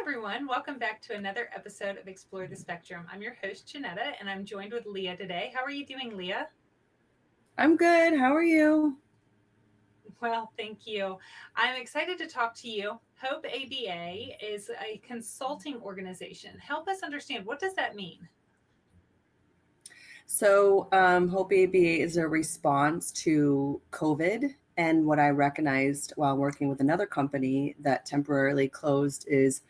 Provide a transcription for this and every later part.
everyone. Welcome back to another episode of Explore the Spectrum. I'm your host, Janetta, and I'm joined with Leah today. How are you doing, Leah? I'm good. How are you? Well, thank you. I'm excited to talk to you. Hope ABA is a consulting organization. Help us understand, what does that mean? Hope ABA is a response to COVID. And what I recognized while working with another company that temporarily closed is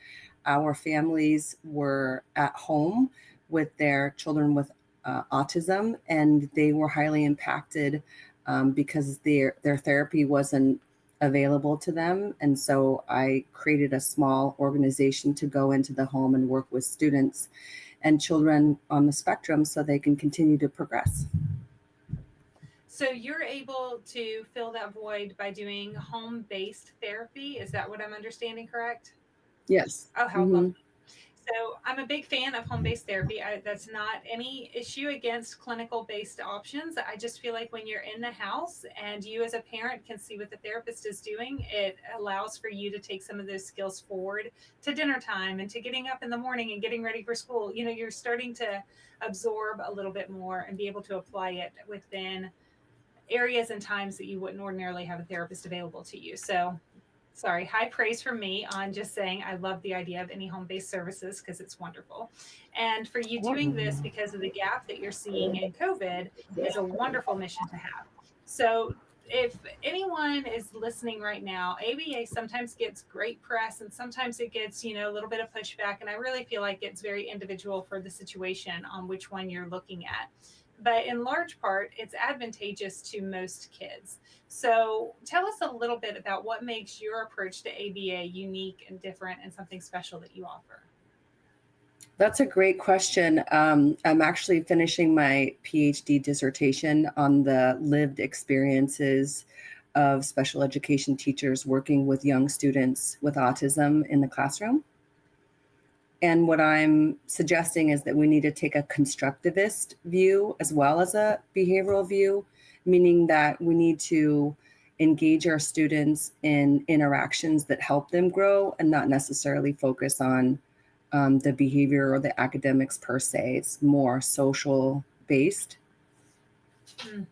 our families were at home with their children with autism, and they were highly impacted because their therapy wasn't available to them. And so I created a small organization to go into the home and work with students and children on the spectrum so they can continue to progress. So you're able to fill that void by doing home-based therapy. Is that what I'm understanding correct? Yes. Oh, how Mm-hmm. lovely. So I'm a big fan of home-based therapy. That's not any issue against clinical-based options. I just feel like when you're in the house and you as a parent can see what the therapist is doing, it allows for you to take some of those skills forward to dinner time and to getting up in the morning and getting ready for school. You're starting to absorb a little bit more and be able to apply it within areas and times that you wouldn't ordinarily have a therapist available to you. So sorry, high praise from me on just saying I love the idea of any home based services because it's wonderful. And for you doing this because of the gap that you're seeing in COVID is a wonderful mission to have. So, if anyone is listening right now, ABA sometimes gets great press and sometimes it gets, a little bit of pushback. And I really feel like it's very individual for the situation on which one you're looking at. But in large part, it's advantageous to most kids. So tell us a little bit about what makes your approach to ABA unique and different and something special that you offer. That's a great question. I'm actually finishing my PhD dissertation on the lived experiences of special education teachers working with young students with autism in the classroom. And what I'm suggesting is that we need to take a constructivist view as well as a behavioral view, meaning that we need to engage our students in interactions that help them grow and not necessarily focus on the behavior or the academics per se. It's more social based. Hmm.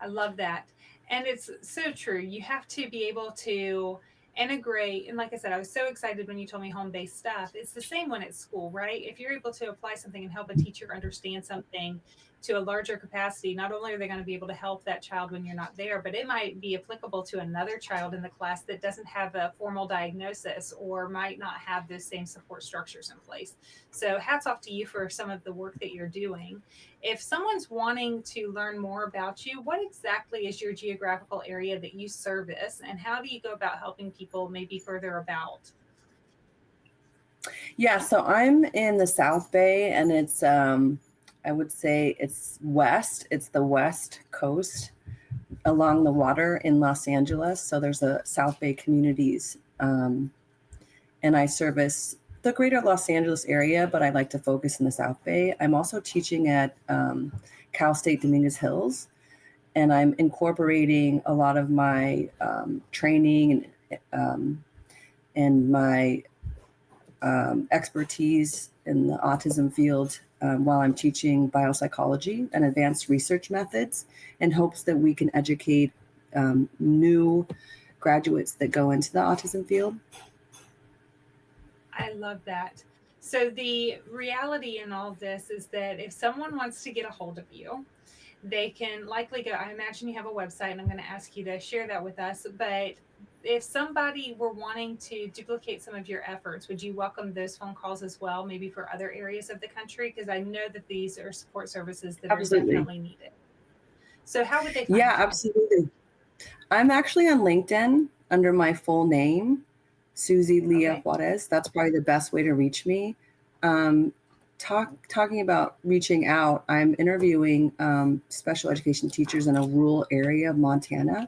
I love that. And it's so true. You have to be able to integrate. And like I said, I was so excited when you told me home based stuff. It's the same when it's school, right? If you're able to apply something and help a teacher understand something to a larger capacity, not only are they going to be able to help that child when you're not there, but it might be applicable to another child in the class that doesn't have a formal diagnosis or might not have those same support structures in place. So, hats off to you for some of the work that you're doing. If someone's wanting to learn more about you, what exactly is your geographical area that you service, and how do you go about helping people maybe further about? Yeah, so I'm in the South Bay, and I would say it's west. It's the West Coast along the water in Los Angeles. So there's a South Bay communities, and I service the greater Los Angeles area, but I like to focus in the South Bay. I'm also teaching at Cal State Dominguez Hills, and I'm incorporating a lot of my training and my expertise in the autism field while I'm teaching biopsychology and advanced research methods in hopes that we can educate new graduates that go into the autism field. I love that. So, the reality in all of this is that if someone wants to get a hold of you, they can likely go. I imagine you have a website, and I'm going to ask you to share that with us. But if somebody were wanting to duplicate some of your efforts, would you welcome those phone calls as well, maybe for other areas of the country? Because I know that these are support services that are Absolutely. definitely needed. So, how would they Yeah, find you? absolutely. I'm actually on LinkedIn under my full name, Suzy Lea Okay. Juarez. That's probably the best way to reach me. Um, talking about reaching out, I'm interviewing special education teachers in a rural area of Montana,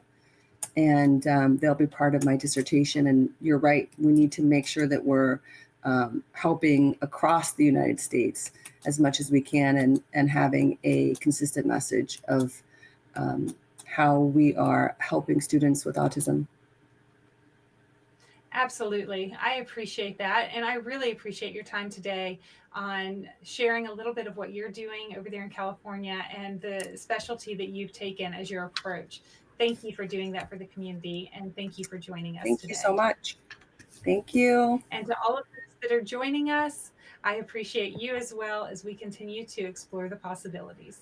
and they'll be part of my dissertation. And you're right, we need to make sure that we're helping across the United States as much as we can, and having a consistent message of how we are helping students with autism. Absolutely. I appreciate that. And I really appreciate your time today on sharing a little bit of what you're doing over there in California and the specialty that you've taken as your approach. Thank you for doing that for the community. And thank you for joining us Thank you so today. much. Thank you. And to all of those that are joining us, I appreciate you as well as we continue to explore the possibilities.